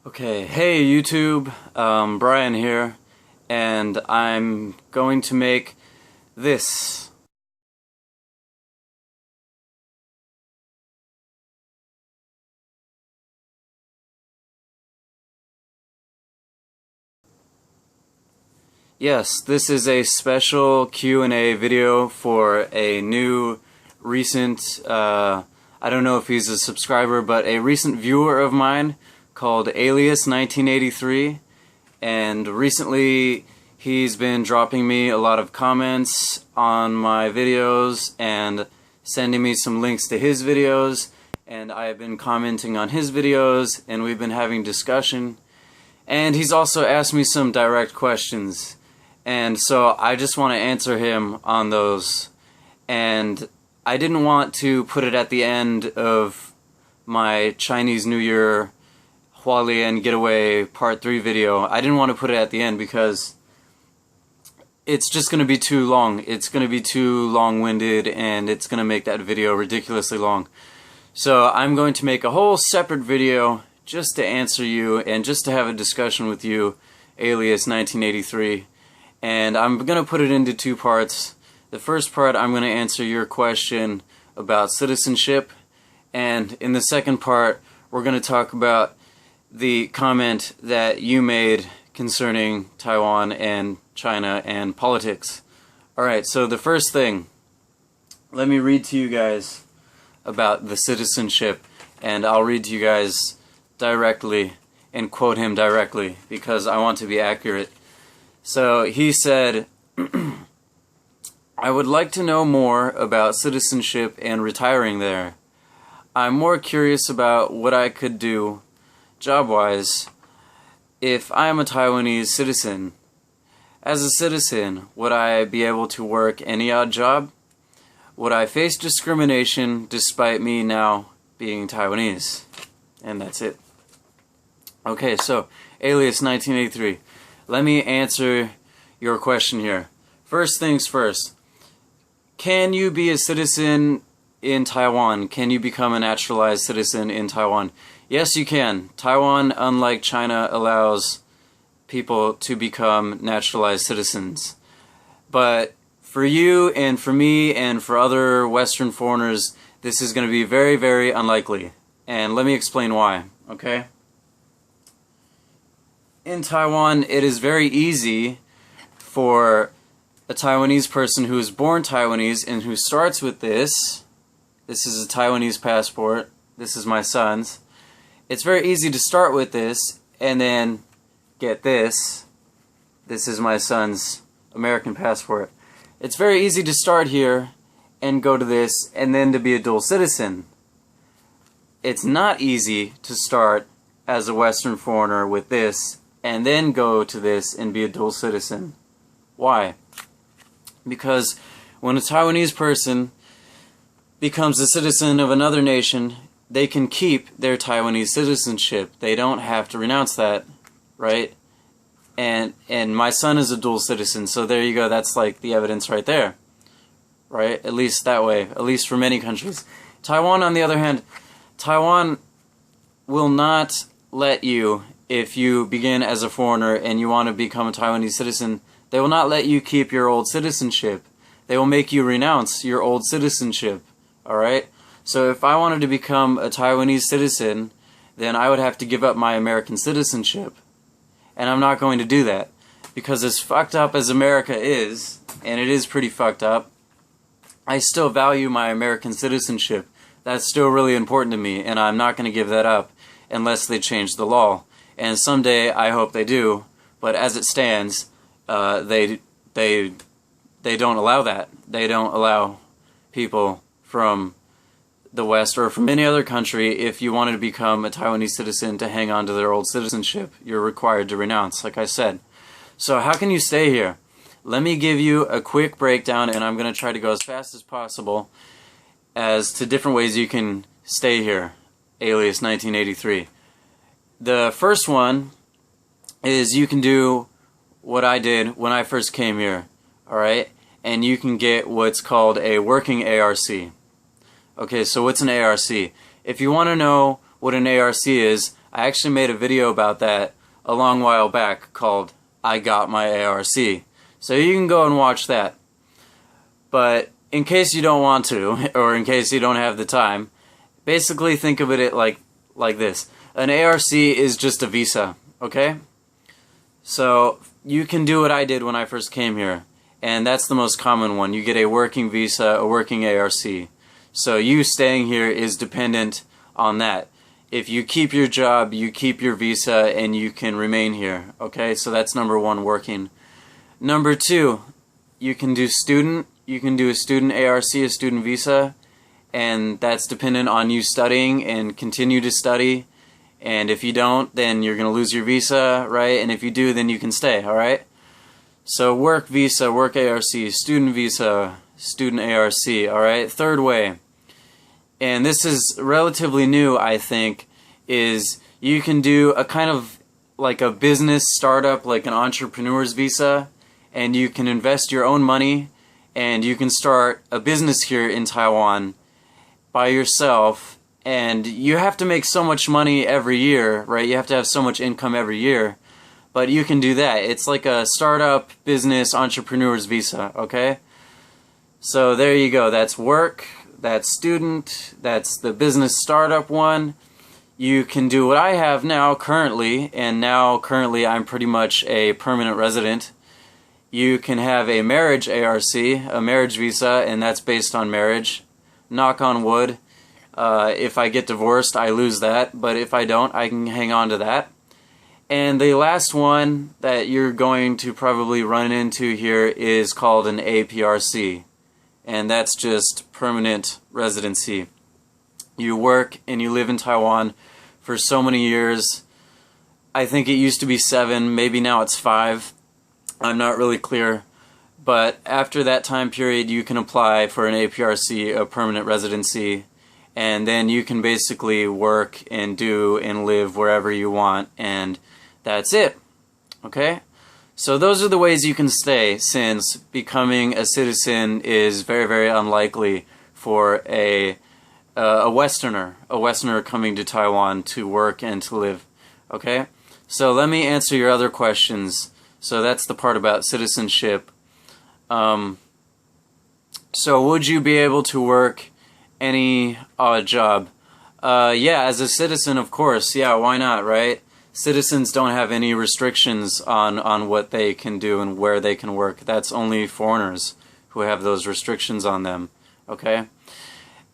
Okay, hey YouTube, Brian here, and I'm going to make this. Yes, this is a special Q&A video for a new, recent, I don't know if he's a subscriber, but a recent viewer of mine called Alias 1983, and recently he's been dropping me a lot of comments on my videos and sending me some links to his videos, and I have been commenting on his videos, and we've been having discussion, and he's also asked me some direct questions, and so I just want to answer him on those. And I didn't want to put it at the end of my Chinese New Year Hualien Getaway Part 3 video. I didn't want to put it at the end because it's just going to be too long. It's going to be too long-winded, and it's going to make that video ridiculously long. So I'm going to make a whole separate video just to answer you and just to have a discussion with you, Alias 1983. And I'm going to put it into two parts. The first part, I'm going to answer your question about citizenship, and in the second part, we're going to talk about the comment that you made concerning Taiwan and China and politics. Alright, so the first thing, let me read to you guys about the citizenship, and I'll read to you guys directly and quote him directly because I want to be accurate. So he said, I would like to know more about citizenship and retiring there. I'm more curious about what I could do job-wise if I am a Taiwanese citizen. As a citizen, would I be able to work any odd job? Would I face discrimination despite me now being Taiwanese? And that's it. Okay, so Alias 1983, let me answer your question here. First things first, can you be a citizen in Taiwan? Can you become a naturalized citizen in Taiwan? Yes, you can. Taiwan, unlike China, allows people to become naturalized citizens. But for you and for me and for other Western foreigners, this is going to be very, very unlikely. And let me explain why, okay? In Taiwan, it is very easy for a Taiwanese person who is born Taiwanese and who starts with this. This is a Taiwanese passport. This is my son's. It's very easy to start with this and then get this. This is my son's American passport. It's very easy to start here and go to this and then to be a dual citizen. It's not easy to start as a Western foreigner with this and then go to this and be a dual citizen. Why? Because when a Taiwanese person becomes a citizen of another nation, they can keep their Taiwanese citizenship. They don't have to renounce that, right? And my son is a dual citizen, so there you go. That's like the evidence right there, right? At least that way, at least for many countries. Taiwan, on the other hand, Taiwan will not let you, if you begin as a foreigner and you want to become a Taiwanese citizen, they will not let you keep your old citizenship. They will make you renounce your old citizenship, alright? So if I wanted to become a Taiwanese citizen, then I would have to give up my American citizenship. And I'm not going to do that. Because as fucked up as America is, and it is pretty fucked up, I still value my American citizenship. That's still really important to me, and I'm not going to give that up unless they change the law. And someday I hope they do, but as it stands, they don't allow that. They don't allow people from the West or from any other country, if you wanted to become a Taiwanese citizen, to hang on to their old citizenship. You're required to renounce, like I said. So how can you stay here? Let me give you a quick breakdown, and I'm going to try to go as fast as possible as to different ways you can stay here, Alias 1983. The first one is you can do what I did when I first came here, alright? And you can get what's called a working ARC. Okay, so what's an ARC? If you want to know what an ARC is, I actually made a video about that a long while back called I Got My ARC. So you can go and watch that. But in case you don't want to, or in case you don't have the time, basically think of it like this. An ARC is just a visa, okay? So you can do what I did when I first came here, and that's the most common one. You get a working visa, a working ARC. So you staying here is dependent on that. If you keep your job, you keep your visa, and you can remain here, okay? So that's number one, working. Number two, you can do student. You can do a student ARC, a student visa, and that's dependent on you studying and continue to study. And if you don't, then you're going to lose your visa, right? And if you do, then you can stay, alright? So work visa, work ARC, student visa, student ARC, alright? Third way, and this is relatively new, I think, is you can do a kind of like a business startup, like an entrepreneur's visa, and you can invest your own money, and you can start a business here in Taiwan by yourself. And you have to make so much money every year, right? You have to have so much income every year. But you can do that. It's like a startup business entrepreneur's visa, okay? So there you go. That's work, that's student, that's the business startup one. You can do what I have now currently, and now currently I'm pretty much a permanent resident. You can have a marriage ARC, a marriage visa, and that's based on marriage. Knock on wood. If I get divorced, I lose that, but if I don't, I can hang on to that. And the last one that you're going to probably run into here is called an APRC, and that's just permanent residency. You work and you live in Taiwan for so many years. I think it used to be 7, maybe now it's 5. I'm not really clear. But after that time period, you can apply for an APRC, a permanent residency, and then you can basically work and do and live wherever you want, and that's it. Okay? So those are the ways you can stay, since becoming a citizen is very, very unlikely for a Westerner coming to Taiwan to work and to live. Okay? So let me answer your other questions. So that's the part about citizenship. So would you be able to work any odd job? Yeah, as a citizen, of course. Yeah, why not, right? Citizens don't have any restrictions on what they can do and where they can work. That's only foreigners who have those restrictions on them, okay?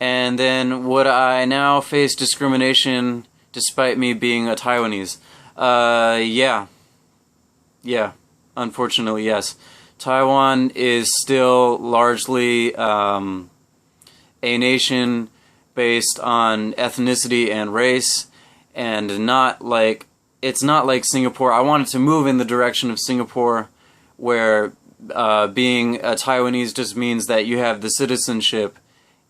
And then, would I now face discrimination despite me being a Taiwanese? Yeah. Yeah, unfortunately, yes. Taiwan is still largely a nation based on ethnicity and race, and it's not like Singapore. I wanted to move in the direction of Singapore, where being a Taiwanese just means that you have the citizenship,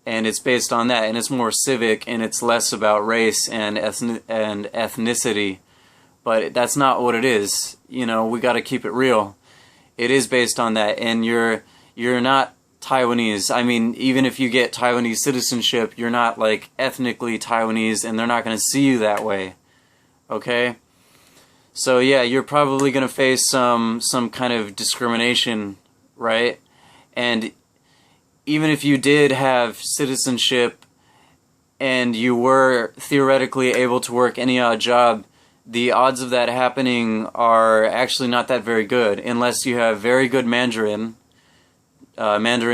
and it's based on that, and it's more civic, and it's less about race and ethnicity. But that's not what it is. You know, we got to keep it real. It is based on that, and you're not Taiwanese. I mean, even if you get Taiwanese citizenship, you're not like ethnically Taiwanese, and they're not going to see you that way. Okay? So yeah, you're probably going to face some kind of discrimination, right? And even if you did have citizenship and you were theoretically able to work any odd job, the odds of that happening are actually not that very good, unless you have very good Mandarin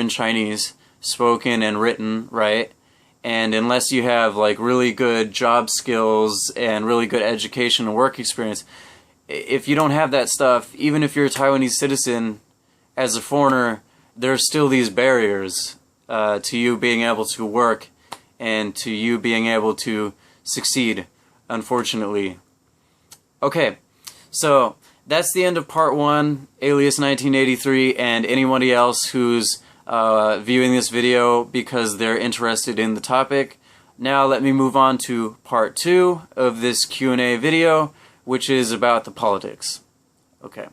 Chinese, spoken and written, right? And unless you have like really good job skills and really good education and work experience. If you don't have that stuff, even if you're a Taiwanese citizen, as a foreigner, there are still these barriers to you being able to work and to you being able to succeed, unfortunately. Okay, so that's the end of part 1, Alias 1983, and anybody else who's viewing this video because they're interested in the topic. Now let me move on to part 2 of this Q&A video, which is about the politics. Okay.